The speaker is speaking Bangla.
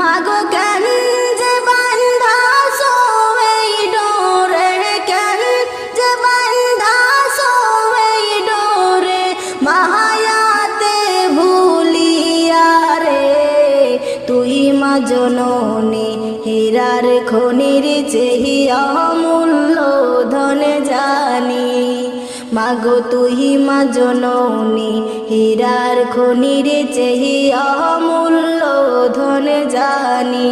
মাগো কেন যে বান্ধাছো এই ডোরে, কেন যে বান্ধাছো এই ডোরে, মায়াতে ভুলিয়া রে। তুই মা জননী হীরার খনির চেয়ে অমূল্য ধন জানি। মাগো তুই মা জননী হীরার খনির চেয়ে অমূল্য ধন জানি।